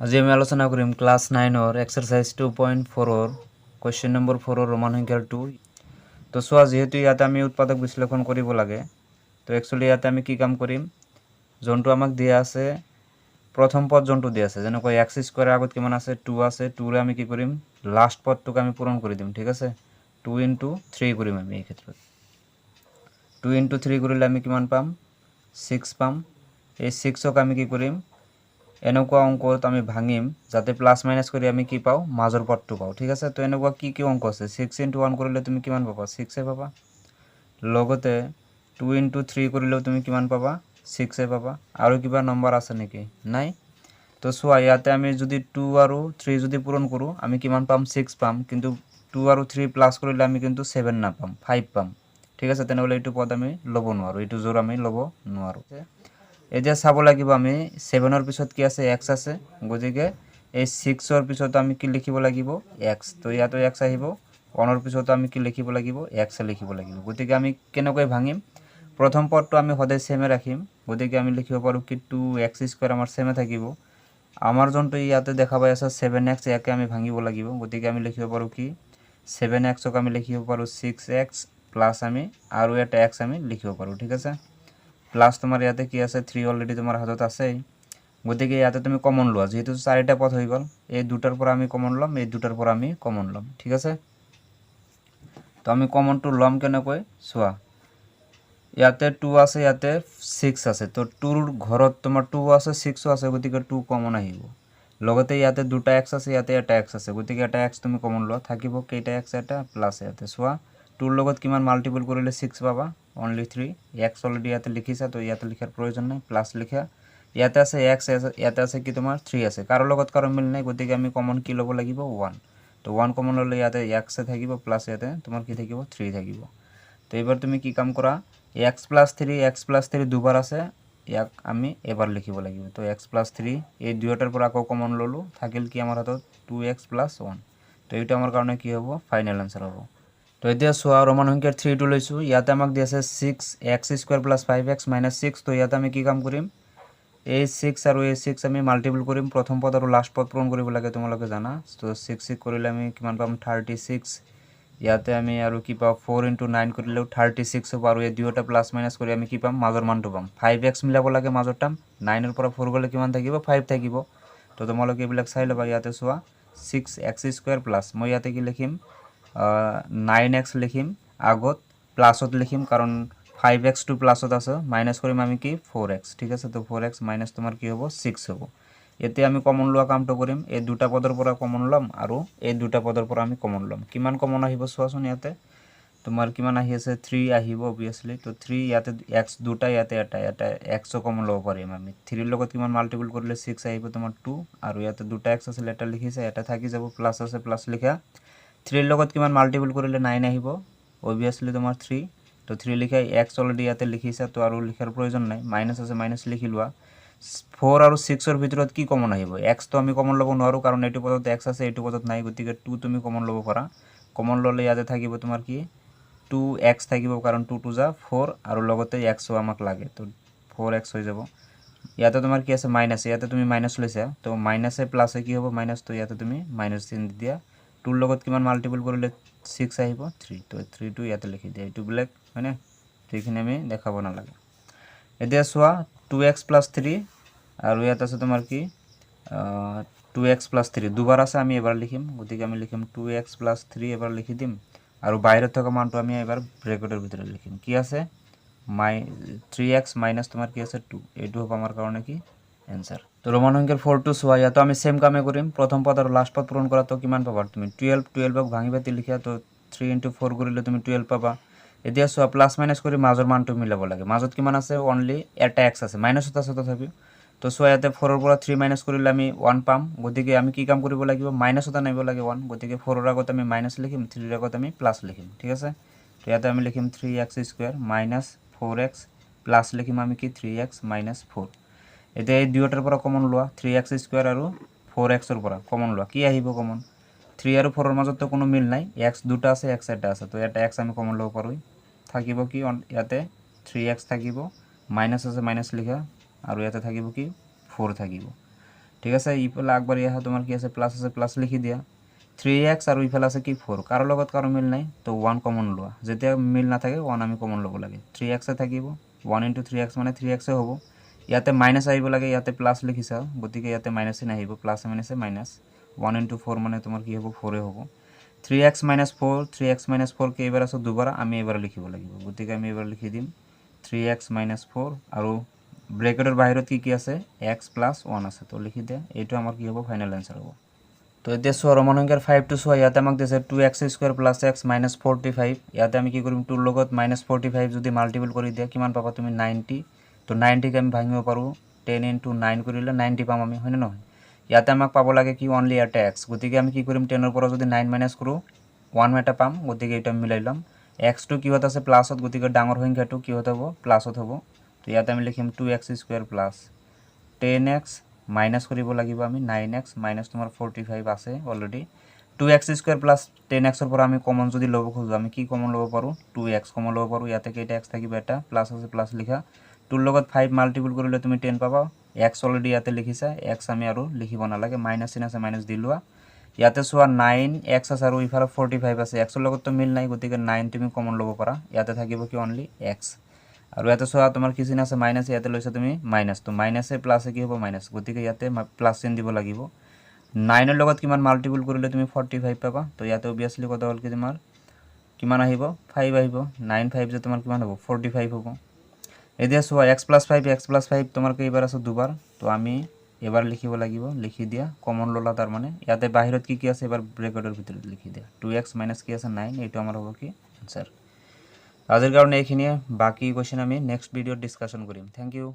আজি আমি আলোচনা কৰিম class 9 exercise 2.4 question number 4 Roman সংখ্যাৰ 2। তো চোৱা, যেহেতু ইয়াতে আমি উৎপাদক বিশ্লেষণ কৰিব লাগে, তো একচুৱেলি ইয়াতে আমি কি কাম কৰিম, যোনটো আমাক দিয়া আছে প্ৰথম পদ যোনটো দিয়া আছে, যেনেকৈ এক্স স্কোয়াৰৰ আগত কিমান আছে 2 আছে, 2ৰে আমি কি কৰিম লাষ্ট পদটোক আমি পূৰণ কৰি দিম। ঠিক আছে, 2 × 3 কৰিম আমি এই ক্ষেত্ৰত। 2 × 3 কৰিলে আমি কিমান পাম 6 পাম। এই 6ক আমি কি কৰিম এনেকুৱা অঙ্কত আমি ভাঙিম যাতে প্লাস মাইনাস কৰে আমি কি পাও মাজৰ পদটো পাও। ঠিক আছে, তো এনেকুৱা কি কি অঙ্ক আছে 6 × 1 কৰিলে তুমি কিমান পাবা 6 এ পাবা, লগতে 2 × 3 কৰিলেও তুমি কিমান পাবা 6 এ পাবা। আৰু কিবা নম্বৰ আছে নেকি নাই। তো চোৱা, ইয়াতে আমি যদি 2 আৰু 3 যদি পূৰণ কৰো আমি কিমান পাম 6 পাম, কিন্তু 2 আৰু 3 প্লাস কৰিলে আমি কিন্তু 7 না পাম 5 পাম। ঠিক আছে, তেনেহলে এইটো পদ আমি লব নোৱাৰো, এইটো জোৰ আমি লব নোৱাৰো। এতিয়া চাব লাগিব আমি 7ৰ পিছত কি আছে x আছে, গতিকে এই 6ৰ পিছত আমি কি লিখিব লাগিব x। তো ইয়াতো x আহিব, 1ৰ পিছত আমি কি লিখিব লাগিব x লিখিব লাগিব। গতিকে আমি কেনেকৈ ভাঙিম, প্ৰথম পদটো আমি সদায় সেমে ৰাখিম, গতিকে আমি লিখিব পাৰো কি 2x² আমাৰ সেমে থাকিব। আমাৰ যোনটো ইয়াতে দেখা পাই আছে 7x, ইয়াকে আমি ভাঙিব লাগিব, গতিকে আমি লিখিব পাৰো কি 7xক আমি লিখিব পাৰো 6x প্লাস আমি আৰু এটা x আমি লিখিব পাৰো। ঠিক আছে, প্লাস তোমাৰ ইয়াতে কি আছে 3 অলৰেডি তোমাৰ হাতত আছেই, গতিকে ইয়াতে তুমি কমন লোৱা, যেহেতু 4টা পদ হৈ গল, এই দুটাৰ পৰা আমি কমন লম, এই দুটাৰ পৰা আমি কমন লম। ঠিক আছে, তো আমি কমনটো লম কেনেকৈ চোৱা, ইয়াতে 2 আছে, ইয়াতে 6 আছে, তো 2ৰ ঘৰত তোমাৰ 2 আছে 6 আছে, গতিকে 2 কমন আহিব। লগতে ইয়াতে দুটা x আছে, ইয়াতে এটা x আছে, গতিকে এটা x তুমি কমন লোৱা, থাকিব কেইটা x এটা প্লাস ইয়াতে চোৱা 2ৰ লগত কিমান মাল্টিপল কৰিলে 6 পাবা অনলি 3। x অলরেডি ইয়াতে লিখিছা, তো ইয়াতে লিখার প্রয়োজন নাই, প্লাস লিখা। ইয়াতে আছে x, ইয়াতে আছে কি তোমার 3 আছে, কারো লগত কারো মিল নাই, গতিকে আমি কমন কি লব লাগিব 1। তো 1 কমন ললে ইয়াতে x এ থাকিব, প্লাস ইয়াতে তোমার কি থাকিব 3 থাকিব। তো এবার তুমি কি কাম করা, x + 3 দুবার আছে, ইয়াক আমি এবার লিখিব লাগিব। তো x + 3 এই দুইটাৰ পৰা আকৌ কমন ললো, থাকিল কি আমার হাতত 2x + 1। তো এইটা আমার কারণে কি হবো ফাইনাল আনসার হবো। তো এতিয়া চোৱা, ৰোমান সংখ্যাৰ 3টো লৈছো, ইয়াতে আমাক দি আছে 6x² + 5x - 6। তো ইয়াতে আমি কি কাম কৰিম, এই 6 আৰু এই 6 আমি মাল্টিপল কৰিম, প্ৰথম পদ আৰু লাষ্ট পদ পূৰণ কৰিব লাগে, তোমালোকে জানা। তো 6 কৰিলে আমি কিমান পাম 36, ইয়াতে আমি আৰু কি পাম 4 × 9 কৰিলেও 36 হ'ব, আৰু এই দুয়োটা প্লাস মাইনাস কৰি আমি কি পাম মাজৰ মানটো পাম 5x মিলাব লাগে মাজৰ টাৰ্ম, 9ৰ পৰা 4 গ'লে কিমান থাকিব 5 থাকিব। তো তোমালোকে এইবিলাক চাই ল'বা। ইয়াতে চোৱা 6x² প্লাস, মই ইয়াতে কি লিখিম 9x লিখিম, আগত প্লাসত লিখিম কারণ 5x টু প্লাসত আছে, মাইনাস করিম আমি কি 4x। ঠিক আছে, তো 4x মাইনাস তোমার কি হবো 6 হবো। এতে আমি কমন লোৱা কামটো কৰিম, এই দুটা পদৰ পৰা কমন লম আৰু এই দুটা পদৰ পৰা আমি কমন লম। কিমান কমন আহিব চোৱাচোন, ইয়াতে তোমাৰ কিমান আহি আছে 3 আহিব অবভিয়াসলি। তো 3 ইয়াতে x দুটা, ইয়াতে এটা x কমন ল'ব পাৰিম আমি। 3ৰ লগত কিমান মাল্টিপল কৰিলে 6 আহিব তোমাৰ 2, আৰু ইয়াতে দুটা x আছিল, এটা লিখিছে, এটা থাকি যাব, প্লাস আছে প্লাস লিখা। 3ৰ লগত কিমান মাল্টিপল কৰিলে 9 আহিব অবভিয়াসলি তোমাৰ 3। তো 3 লিখা, x অলৰেডি ইয়াতে লিখিছা, তো আৰু লিখাৰ প্ৰয়োজন নাই, মাইনাস আছে মাইনাস লিখি লোৱা। 4 আৰু 6ৰ ভিতৰত কি কমন আহিব, x তো আমি কমন ল'ব নোৱাৰো কাৰণ এইটো পদত x আছে, এইটো পদত নাই, গতিকে 2 তুমি কমন ল'ব পাৰা। কমন ল'লে ইয়াতে থাকিব তোমাৰ কি 2x থাকিব, কাৰণ 2 2 যা 4, আৰু লগতে x আমাক লাগে, তো 4x হৈ যাব। ইয়াতে তোমাৰ কি আছে মাইনাস, ইয়াতে তুমি মাইনাস লৈছা, তো মাইনাসে প্লাসে কি হ'ব মাইনাস, তো ইয়াতে তুমি মাইনাস চিন দি দিয়া। 2ৰ লগত কিমান মাল্টিপল কৰিলে 6 আহিব 3, তো 3 টো ইয়াতে লিখি দিয়া, এইটো ব্লেক হয়নে, তো এইখিনি আমি দেখাব নালাগে। এতিয়া চোৱা 2x + 3, আৰু ইয়াত আছে তোমাৰ কি 2x + 3 দুবাৰ আছে, আমি এবাৰ লিখিম, গতিকে আমি লিখিম 2x + 3 এবাৰ লিখি দিম, আৰু বাহিৰত থকা মানটো আমি এবাৰ ব্ৰেকেটৰ ভিতৰত লিখিম। কি আছে 3x মাইনাস তোমাৰ কি আছে 2, এইটো হ'ব আমাৰ কাৰণে কি এনসাৰ। তো ৰোমান সংখ্যাৰ 4টো চোৱা, ইয়াতো আমি সেম কামে কৰিম, প্ৰথম পদ আৰু লাষ্ট পদ পূৰণ কৰা। তো কিমান পাবা তুমি 12ক ভাঙি পাতি লিখা, তো 3 × 4 কৰিলে তুমি 12 পাবা। এতিয়া চোৱা প্লাস মাইনাস কৰি মাজৰ মানটো মিলাব লাগে, মাজত কিমান আছে অনলি এটা x আছে, মাইনাসত আছে তথাপিও। তো চোৱা ইয়াতে 4ৰ পৰা 3 মাইনাস কৰিলে আমি 1 পাম, গতিকে আমি কি কাম কৰিব লাগিব মাইনাসত আনিব লাগে 1, গতিকে 4ৰ আগত আমি মাইনাস লিখিম, 3ৰ আগত আমি প্লাস লিখিম। ঠিক আছে, তো ইয়াতে আমি লিখিম 3x² - 4x, প্লাস লিখিম আমি কি 3x - 4। এতিয়া এই দুয়োটাৰ পৰা কমন লোৱা, 3x² আৰু 4xৰ পৰা কমন লোৱা, কি আহিব কমন 3 আৰু 4ৰ মাজত তো কোনো মিল নাই, x দুটা আছে x এটা আছে, তো এটা x আমি কমন ল'ব পাৰোঁ। থাকিব কি ইয়াতে 3x থাকিব, মাইনাস আছে মাইনাস লিখা, আৰু ইয়াতে থাকিব কি 4 থাকিব। ঠিক আছে ইফালে আগবাঢ়ি আহা তোমাৰ কি আছে প্লাছ লিখি দিয়া 3x আৰু ইফালে আছে কি 4 কাৰো লগত কাৰো মিল নাই তো 1 কমন লোৱা যেতিয়া মিল নাথাকে 1 আমি কমন ল'ব লাগে 3x থাকিব 1 * 3x মানে 3x হ'ব ইয়াতে মাইনাস আহিব লাগে ইয়াতে প্লাস লিখিছা গতিকে ইয়াতে মাইনাস নাহিব প্লাস মাইনাসে মাইনাস 1 * 4 মানে তোমাৰ কি হ'ব 4 এ হ'ব 3x - 4 3x - 4 কে এবাৰ আছে দুবাৰ আমি এবাৰ লিখিব লাগিব গতিকে আমি এবাৰ লিখি দিম 3x - 4 আৰু ব্ৰেকেটৰ বাহিৰত কি আছে x + 1 আছে তো লিখি দিয়া এইটো আমাৰ কি হ'ব ফাইনাল आंसर হ'ব তো এতিয়া চোৱা ৰোমান সংখ্যাৰ 5 টো চোৱা ইয়াতে আমাক দিছে 2x² + x - 45 ইয়াতে আমি কি কৰিম 2 ৰ লগত -45 যদি মাল্টিপল কৰি দিয়া কিমান পাবা তুমি 90 তো 90 কে আমি ভাঙিব পাৰো 10 * 9 কৰিলে 90 পাম আমি হয় না নহয় ইয়াতে আমাক পাব লাগে কি অনলি এটা x গতিকে আমি কি কৰিম 10 ৰ পৰা যদি 9 মাইনাস কৰো 1 এটা পাম গতিকে এটা মিলাইলাম x টো কিহত আছে প্লাসত গতিকে ডাঙৰ সংখ্যাটো কিহত হ'ব প্লাসত হ'ব তো ইয়াতে আমি লিখিম 2x² + 10x মাইনাস কৰিব লাগিব আমি 9x মাইনাস তোমাৰ 45 আছে অলৰেডি 2x² + 10x ৰ পৰা আমি কমন যদি ল'ব খোজো আমি কি কমন ল'ব পাৰো 2x কমন ল'ব পাৰো ইয়াতে কেইটা x থাকিব এটা প্লাস আছে প্লাস লিখা 2 ৰ লগত 5 মাল্টিপল কৰিলে তুমি 10 পাবা x অলৰেডি ইয়াতে লিখিছা x আমি আৰু লিখিব নালাগে মাইনাস চিন আছে মাইনাস দি লোৱা ইয়াতে চোৱা 9x আছে আৰু ইফালে 45 আছে x ৰ লগত তো মিল নাই গতিকে 9 তুমি কমন ল'ব পাৰা ইয়াতে থাকিব কি অনলি x আৰু ইয়াতে চোৱা তোমাৰ কি চিন আছে মাইনাস ইয়াতে লৈছা তুমি মাইনাস তো মাইনাসে প্লাসে কি হ'ব মাইনাস গতিকে ইয়াতে প্লাস চিন দিব লাগিব 9 ৰ লগত কিমান মাল্টিপল কৰিলে তুমি 45 পাবা তো ইয়াতে অবিয়াসলি কত হ'ল কি তোমাৰ কিমান আহিব 5 আহিব 9 5 যে তোমাৰ কিমান হ'ব 45 হ'ব এতিয়া চোৱা x + 5 তোমাৰ কেইবাৰ আছে দুবাৰ তো আমি এবাৰ লিখিব লাগিব লিখি দিয়া কমন ললা তাৰ মানে ইয়াতে বাহিৰত কি আছে এবাৰ ব্ৰেকেটৰ ভিতৰত লিখি দিয়া 2x - কি আছে 9 এইটো আমাৰ হ'ব কি आंसर আজিৰ কাৰণে এইখিনিয়ে বাকি কোৱেশ্চন আমি নেক্সট ভিডিঅত ডিসকাশন কৰিম থ্যাংক ইউ